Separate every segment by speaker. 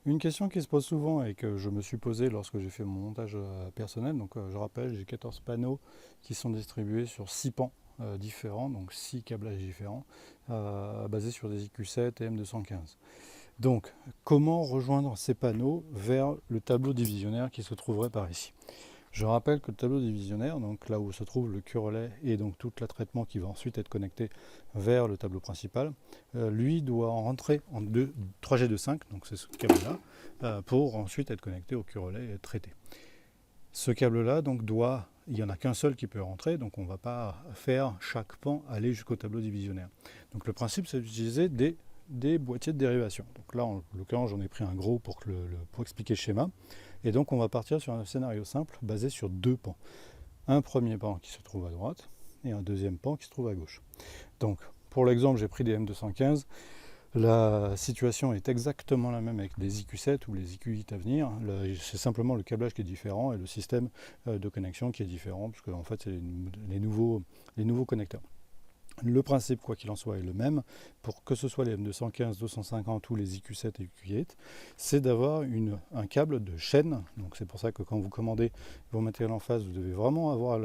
Speaker 1: Une question qui se pose souvent et que je me suis posée lorsque j'ai fait mon montage personnel, donc je rappelle, j'ai 14 panneaux qui sont distribués sur 6 pans différents, donc 6 câblages différents, basés sur des IQ7 et M215. Donc, comment rejoindre ces panneaux vers le tableau divisionnaire qui se trouverait par ici? Je rappelle que le tableau divisionnaire, donc là où se trouve le Q-relais et donc tout le traitement qui va ensuite être connecté vers le tableau principal, lui doit rentrer en 3G de 5, donc c'est ce câble-là, pour ensuite être connecté au Q-relais et être traité. Ce câble-là, donc, il n'y en a qu'un seul qui peut rentrer, donc on ne va pas faire chaque pan aller jusqu'au tableau divisionnaire. Donc le principe, c'est d'utiliser des boîtiers de dérivation. Donc là, en l'occurrence, j'en ai pris un gros pour expliquer le schéma. Et donc on va partir sur un scénario simple basé sur deux pans. Un premier pan qui se trouve à droite et un deuxième pan qui se trouve à gauche. Donc pour l'exemple, j'ai pris des M215. La situation est exactement la même avec les IQ7 ou les IQ8 à venir. C'est simplement le câblage qui est différent et le système de connexion qui est différent, parce que en fait, c'est les nouveaux connecteurs. Le principe, quoi qu'il en soit, est le même pour que ce soit les M215, 250 ou les IQ7 et IQ8, c'est d'avoir un câble de chaîne. Donc c'est pour ça que quand vous commandez vos matériels en face, vous devez vraiment avoir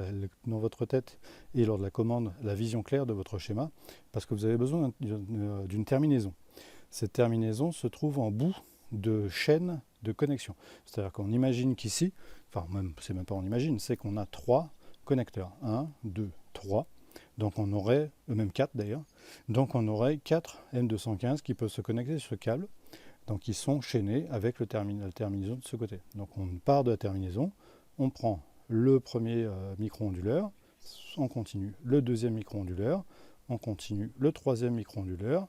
Speaker 1: dans votre tête et lors de la commande la vision claire de votre schéma, parce que vous avez besoin d'une terminaison. Cette terminaison se trouve en bout de chaîne de connexion. C'est-à-dire qu'on imagine qu'ici, enfin c'est même pas on imagine, c'est qu'on a trois connecteurs. 1, 2, 3. Donc on aurait, même 4 d'ailleurs, donc on aurait 4 M215 qui peuvent se connecter sur ce câble, donc ils sont chaînés avec la terminaison de ce côté. Donc on part de la terminaison, on prend le premier micro-onduleur, on continue le deuxième micro-onduleur, on continue le troisième micro-onduleur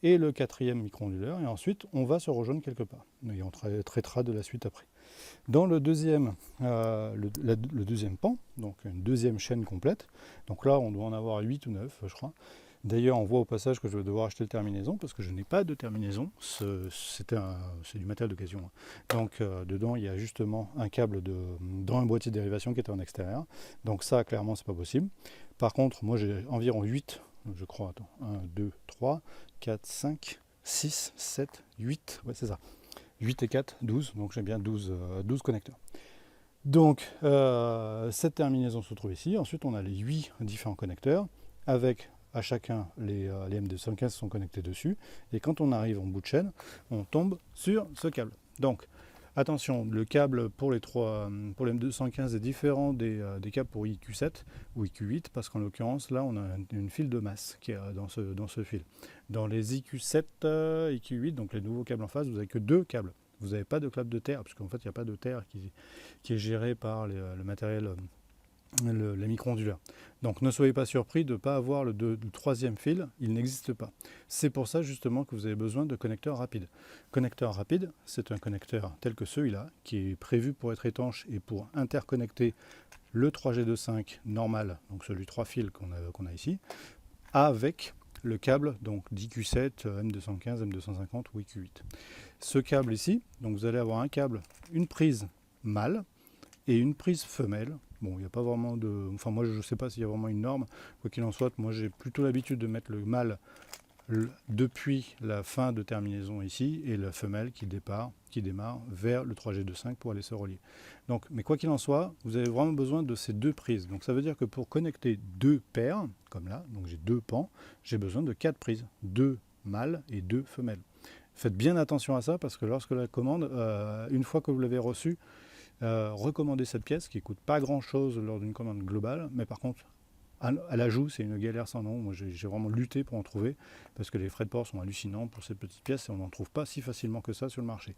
Speaker 1: et le quatrième micro-onduleur, et ensuite on va se rejoindre quelque part. Et on traitera de la suite après. Dans le deuxième, le deuxième pan, donc une deuxième chaîne complète, donc là on doit en avoir 8 ou 9 je crois. D'ailleurs on voit au passage que je vais devoir acheter le terminaison parce que je n'ai pas de terminaison, c'est du matériel d'occasion. Donc dedans il y a justement un câble dans un boîtier de dérivation qui était en extérieur, donc ça clairement c'est pas possible. Par contre moi j'ai environ 8, je crois, attends, 1, 2, 3, 4, 5, 6, 7, 8, ouais c'est ça. 8 et 4, 12, donc j'ai bien 12 connecteurs. Donc cette terminaison se trouve ici. Ensuite, on a les 8 différents connecteurs avec à chacun les M215 sont connectés dessus. Et quand on arrive en bout de chaîne, on tombe sur ce câble. Donc attention, le câble pour les M215 est différent des câbles pour IQ7 ou IQ8 parce qu'en l'occurrence, là, on a une file de masse qui est dans ce fil. Dans les IQ7, IQ8, donc les nouveaux câbles en face, vous n'avez que deux câbles. Vous n'avez pas de câble de terre, parce qu'en fait, il n'y a pas de terre qui est géré par le matériel, les micro-onduleurs. Donc ne soyez pas surpris de ne pas avoir le troisième fil, il n'existe pas. C'est pour ça justement que vous avez besoin de connecteurs rapides. Connecteur rapide, c'est un connecteur tel que celui-là, qui est prévu pour être étanche et pour interconnecter le 3G25 normal, donc celui 3 fils qu'on a ici, avec le câble donc d'IQ7, M215, M250 ou IQ8. Ce câble ici, donc vous allez avoir un câble, une prise mâle et une prise femelle. Bon, il n'y a pas vraiment de... Enfin, moi, je ne sais pas s'il y a vraiment une norme. Quoi qu'il en soit, moi, j'ai plutôt l'habitude de mettre le mâle depuis la fin de terminaison ici et la femelle qui démarre vers le 3G25 pour aller se relier. Donc, mais quoi qu'il en soit, vous avez vraiment besoin de ces deux prises. Donc ça veut dire que pour connecter deux paires, comme là, donc j'ai deux pans, j'ai besoin de 4 prises, 2 mâles et 2 femelles. Faites bien attention à ça parce que lorsque la commande, une fois que vous l'avez reçue, recommandez cette pièce qui ne coûte pas grand chose lors d'une commande globale, mais par contre à l'ajout, c'est une galère sans nom. Moi, j'ai vraiment lutté pour en trouver parce que les frais de port sont hallucinants pour ces petites pièces et on n'en trouve pas si facilement que ça sur le marché.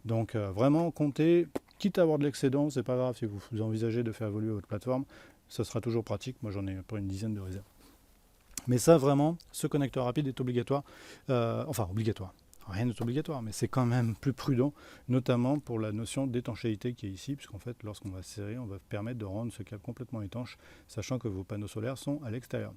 Speaker 1: Donc, vraiment, comptez, quitte à avoir de l'excédent, c'est pas grave si vous envisagez de faire évoluer votre plateforme, ça sera toujours pratique. Moi, j'en ai pour une dizaine de réserves. Mais ça, vraiment, ce connecteur rapide est obligatoire. Enfin, obligatoire. Rien n'est obligatoire, mais c'est quand même plus prudent, notamment pour la notion d'étanchéité qui est ici, puisqu'en fait, lorsqu'on va serrer, on va permettre de rendre ce câble complètement étanche, sachant que vos panneaux solaires sont à l'extérieur.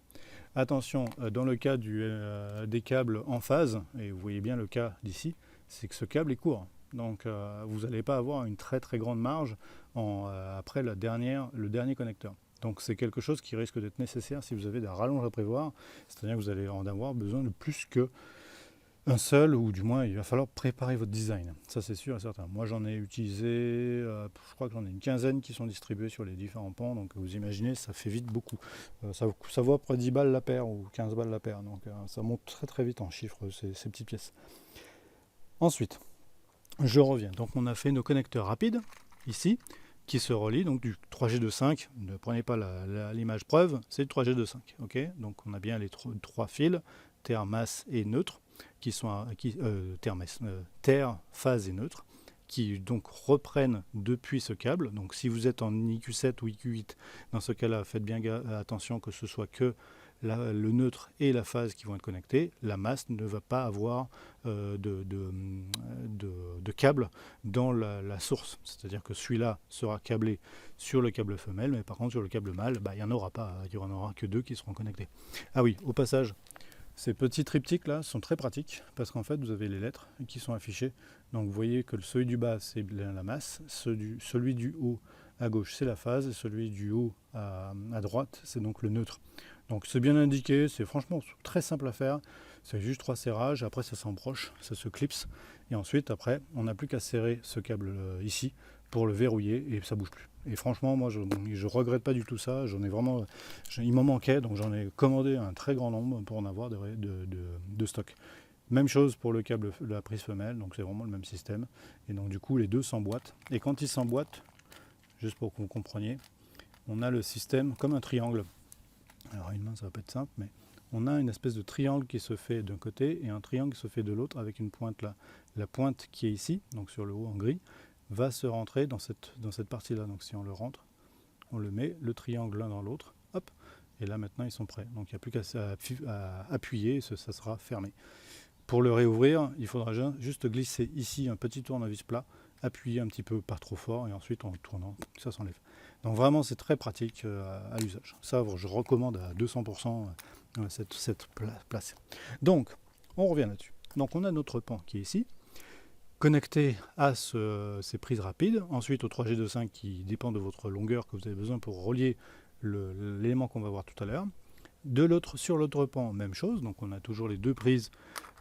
Speaker 1: Attention, dans le cas des câbles en phase, et vous voyez bien le cas d'ici, c'est que ce câble est court. Donc, vous n'allez pas avoir une très très grande marge après le dernier connecteur. Donc c'est quelque chose qui risque d'être nécessaire si vous avez des rallonges à prévoir, c'est-à-dire que vous allez en avoir besoin de plus que un seul, ou du moins il va falloir préparer votre design, ça c'est sûr et certain. Moi j'en ai utilisé, je crois que j'en ai une quinzaine qui sont distribués sur les différents pans, donc vous imaginez, ça fait vite beaucoup. Ça vaut à peu près 10 balles la paire ou 15 balles la paire, donc ça monte très très vite en chiffres ces petites pièces. Ensuite, je reviens, donc on a fait nos connecteurs rapides, ici, qui se relient, donc du 3G25, ne prenez pas l'image preuve, c'est le 3G25, ok. Donc on a bien les trois fils, terre, masse et neutre, qui sont terre, phase et neutre, qui donc reprennent depuis ce câble. Donc si vous êtes en IQ7 ou IQ8, dans ce cas-là, faites bien attention que ce soit que le neutre et la phase qui vont être connectés. La masse ne va pas avoir de câble dans la source. C'est-à-dire que celui-là sera câblé sur le câble femelle, mais par contre sur le câble mâle, il n'y en aura pas. Il n'y en aura que deux qui seront connectés. Ah oui, au passage, ces petits triptyques là sont très pratiques parce qu'en fait vous avez les lettres qui sont affichées. Donc vous voyez que celui du bas c'est la masse, celui du haut à gauche c'est la phase et celui du haut à droite c'est donc le neutre. Donc c'est bien indiqué, c'est franchement très simple à faire. C'est juste 3 serrages, après ça s'embroche, ça se clipse. Et ensuite après on n'a plus qu'à serrer ce câble ici pour le verrouiller et ça bouge plus. Et franchement moi je regrette pas du tout ça, il m'en manquait donc j'en ai commandé un très grand nombre pour en avoir de stock. Même chose pour le câble de la prise femelle, donc c'est vraiment le même système. Et donc du coup les deux s'emboîtent. Et quand ils s'emboîtent, juste pour que vous compreniez, on a le système comme un triangle. Alors à une main ça va pas être simple, mais on a une espèce de triangle qui se fait d'un côté et un triangle qui se fait de l'autre avec une pointe là. La pointe qui est ici, donc sur le haut en gris, va se rentrer dans cette partie-là. Donc si on le rentre, on le met, le triangle l'un dans l'autre, hop, et là maintenant ils sont prêts. Donc il n'y a plus qu'à appuyer, ça sera fermé. Pour le réouvrir, il faudra juste glisser ici un petit tournevis plat, appuyer un petit peu, pas trop fort, et ensuite en le tournant, ça s'enlève. Donc vraiment c'est très pratique à l'usage. Ça je recommande à 200% cette place. Donc on revient là-dessus. Donc on a notre pan qui est ici, connecté à ces prises rapides, ensuite au 3G25 qui dépend de votre longueur que vous avez besoin pour relier l'élément qu'on va voir tout à l'heure. Sur l'autre pan, même chose, donc on a toujours les deux prises,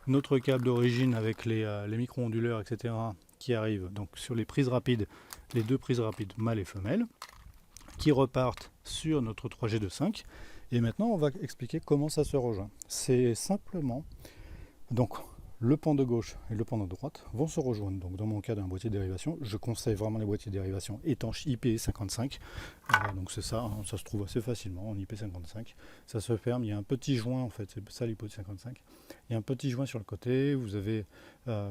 Speaker 1: notre câble d'origine avec les micro-onduleurs, etc. qui arrivent donc sur les prises rapides, les deux prises rapides mâle et femelle, qui repartent sur notre 3G25. Et maintenant, on va expliquer comment ça se rejoint. C'est simplement, donc, le pan de gauche et le pan de droite vont se rejoindre. Donc, dans mon cas d'un boîtier de dérivation, je conseille vraiment les boîtiers de dérivation étanches IP55. Donc, c'est ça, hein, ça se trouve assez facilement en IP55. Ça se ferme, il y a un petit joint, en fait, c'est ça l'IP55. Il y a un petit joint sur le côté, vous avez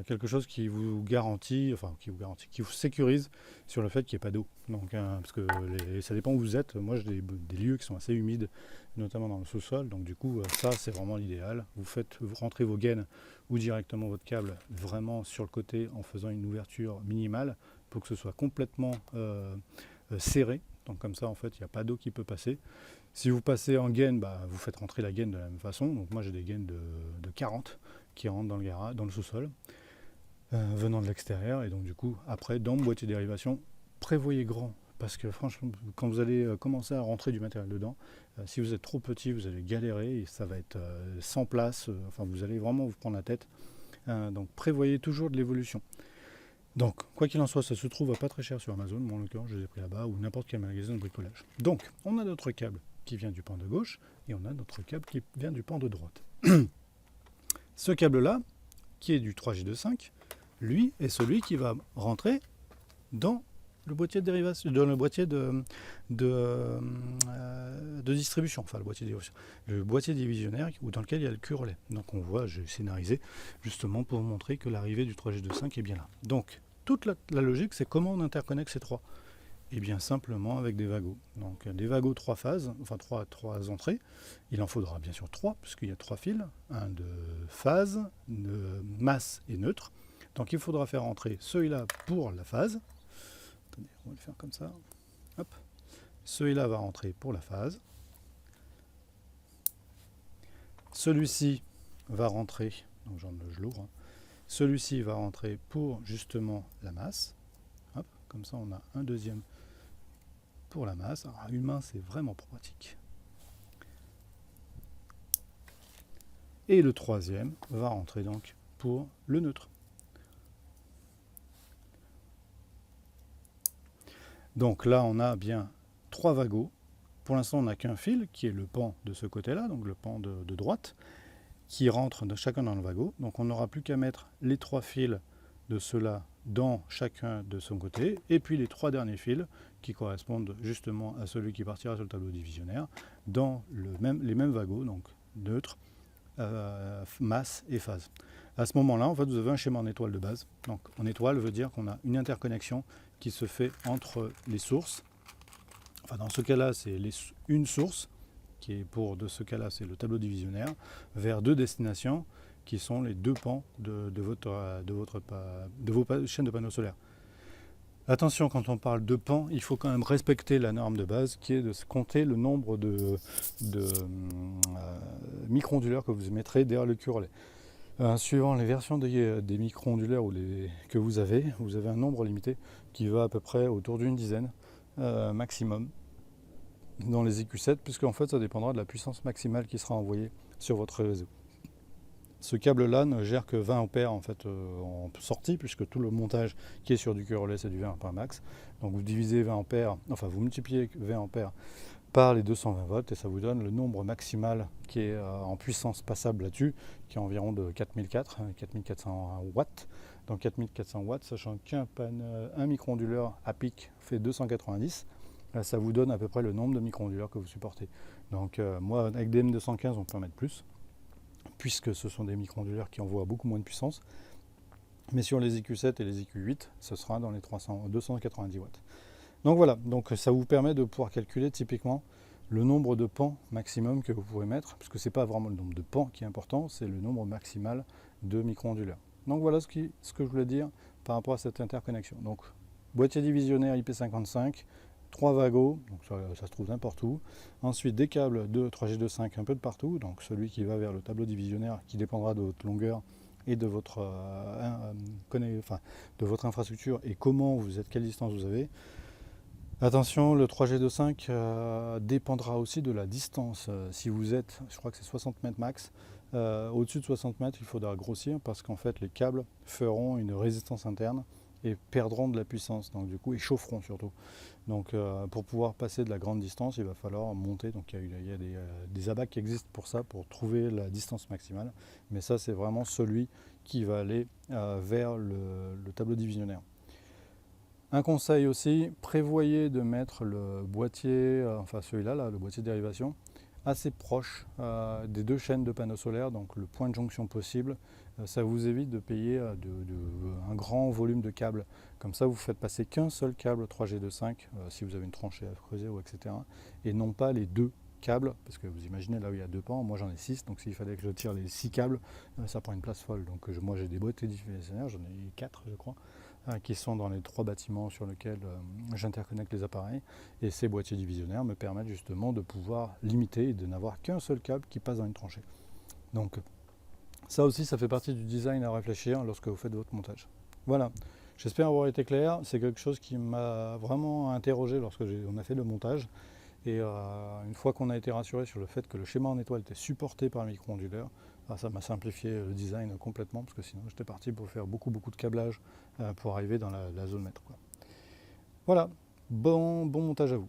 Speaker 1: quelque chose qui vous garantit, qui vous sécurise sur le fait qu'il n'y ait pas d'eau. Donc, parce que ça dépend où vous êtes. Moi, j'ai des lieux qui sont assez humides, notamment dans le sous-sol. Donc, du coup, ça, c'est vraiment l'idéal. Vous rentrez vos gaines ou directement votre câble vraiment sur le côté en faisant une ouverture minimale pour que ce soit complètement serré. Donc, comme ça, en fait, il n'y a pas d'eau qui peut passer. Si vous passez en gaine, vous faites rentrer la gaine de la même façon. Donc moi j'ai des gaines de 40 qui rentrent dans le garage, dans le sous-sol, venant de l'extérieur. Et donc du coup, après, dans mon boîtier de dérivation, prévoyez grand. Parce que franchement, quand vous allez commencer à rentrer du matériel dedans, si vous êtes trop petit, vous allez galérer et ça va être sans place. Vous allez vraiment vous prendre la tête. Donc prévoyez toujours de l'évolution. Donc, quoi qu'il en soit, ça se trouve à pas très cher sur Amazon. Moi, en l'occurrence, je les ai pris là-bas ou n'importe quel magasin de bricolage. Donc, on a notre câble qui vient du pan de gauche et on a notre câble qui vient du pan de droite. Ce câble-là, qui est du 3G25, lui est celui qui va rentrer dans le boîtier de dérivation, dans le boîtier de distribution, le boîtier divisionnaire dans lequel il y a le cul relais. Donc on voit, j'ai scénarisé justement pour montrer que l'arrivée du 3G25 est bien là. Donc toute la logique, c'est comment on interconnecte ces trois. Et bien simplement avec des wagons. Donc des wagons 3 phases, trois entrées. Il en faudra bien sûr 3, puisqu'il y a 3 fils, un de phase, de masse et neutre. Donc il faudra faire entrer celui-là pour la phase. Attendez, on va le faire comme ça. Hop. Celui-là va rentrer pour la phase. Celui-ci va rentrer, donc je l'ouvre. Celui-ci va rentrer pour justement la masse. Hop, comme ça on a un deuxième pour la masse. Alors, une main, c'est vraiment pratique. Et le troisième va rentrer donc pour le neutre. Donc là, on a bien 3 wagots. Pour l'instant, on n'a qu'un fil qui est le pan de ce côté-là, donc le pan de droite, qui rentre chacun dans le wagot. Donc on n'aura plus qu'à mettre les 3 fils de ceux-là dans chacun de son côté, et puis les 3 derniers fils qui correspondent justement à celui qui partira sur le tableau divisionnaire dans les mêmes wagots, donc neutre, masse et phase. À ce moment-là, en fait, vous avez un schéma en étoile de base. Donc en étoile veut dire qu'on a une interconnexion qui se fait entre les sources. Enfin, dans ce cas-là, c'est une source, qui est de ce cas-là, c'est le tableau divisionnaire, vers 2 destinations, qui sont les 2 pans de vos chaînes de panneaux solaires. Attention, quand on parle de pans, il faut quand même respecter la norme de base, qui est de compter le nombre de micro-onduleurs que vous mettrez derrière le cure-relais. Suivant les versions des micro-onduleurs que vous avez un nombre limité qui va à peu près autour d'une dizaine maximum dans les EQ7, puisque en fait ça dépendra de la puissance maximale qui sera envoyée sur votre réseau. Ce câble-là ne gère que 20 ampères en fait en sortie, puisque tout le montage qui est sur du cure-relais c'est du 20 ampères max. Donc vous divisez 20 ampères, enfin vous multipliez 20 ampères par les 220 volts et ça vous donne le nombre maximal qui est en puissance passable là-dessus, qui est environ de 4400 watts. Donc 4400 watts, sachant qu'un micro-onduleur à pic fait 290, ça vous donne à peu près le nombre de micro-onduleurs que vous supportez. Donc moi, avec des M215, on peut en mettre plus, puisque ce sont des micro-onduleurs qui envoient beaucoup moins de puissance. Mais sur les EQ7 et les EQ8, ce sera dans les 290 watts. Donc voilà, donc ça vous permet de pouvoir calculer typiquement le nombre de pans maximum que vous pouvez mettre, parce que ce n'est pas vraiment le nombre de pans qui est important, c'est le nombre maximal de micro-onduleurs. Donc voilà ce que je voulais dire par rapport à cette interconnexion. Donc boîtier divisionnaire IP55, 3 wagots, donc ça se trouve n'importe où. Ensuite des câbles de 3G25 un peu de partout, donc celui qui va vers le tableau divisionnaire qui dépendra de votre longueur et de votre infrastructure et quelle distance vous avez. Attention, le 3G25 dépendra aussi de la distance. Si vous êtes, je crois que c'est 60 mètres max, au-dessus de 60 mètres, il faudra grossir parce qu'en fait, les câbles feront une résistance interne et perdront de la puissance, donc du coup, ils chaufferont surtout. Donc, pour pouvoir passer de la grande distance, il va falloir monter. Donc, il y a des abacs qui existent pour ça, pour trouver la distance maximale. Mais ça, c'est vraiment celui qui va aller vers le tableau divisionnaire. Un conseil aussi, prévoyez de mettre le boîtier, enfin celui-là, le boîtier de dérivation, assez proche des 2 chaînes de panneaux solaires, donc le point de jonction possible. Ça vous évite de payer un grand volume de câbles. Comme ça, vous ne faites passer qu'un seul câble 3G25 si vous avez une tranchée à creuser, etc. Et non pas les 2 câbles, parce que vous imaginez là où il y a 2 pans, moi j'en ai 6, donc s'il fallait que je tire les 6 câbles, ça prend une place folle. Donc moi j'ai des boîtiers divisionnaires, j'en ai 4 je crois, qui sont dans les 3 bâtiments sur lesquels j'interconnecte les appareils. Et ces boîtiers divisionnaires me permettent justement de pouvoir limiter et de n'avoir qu'un seul câble qui passe dans une tranchée. Donc ça aussi, ça fait partie du design à réfléchir lorsque vous faites votre montage. Voilà, j'espère avoir été clair. C'est quelque chose qui m'a vraiment interrogé lorsque on a fait le montage. Et une fois qu'on a été rassuré sur le fait que le schéma en étoile était supporté par le micro-onduleur, ça m'a simplifié le design complètement, parce que sinon j'étais parti pour faire beaucoup de câblage pour arriver dans la zone mètre, quoi. Voilà, bon montage à vous.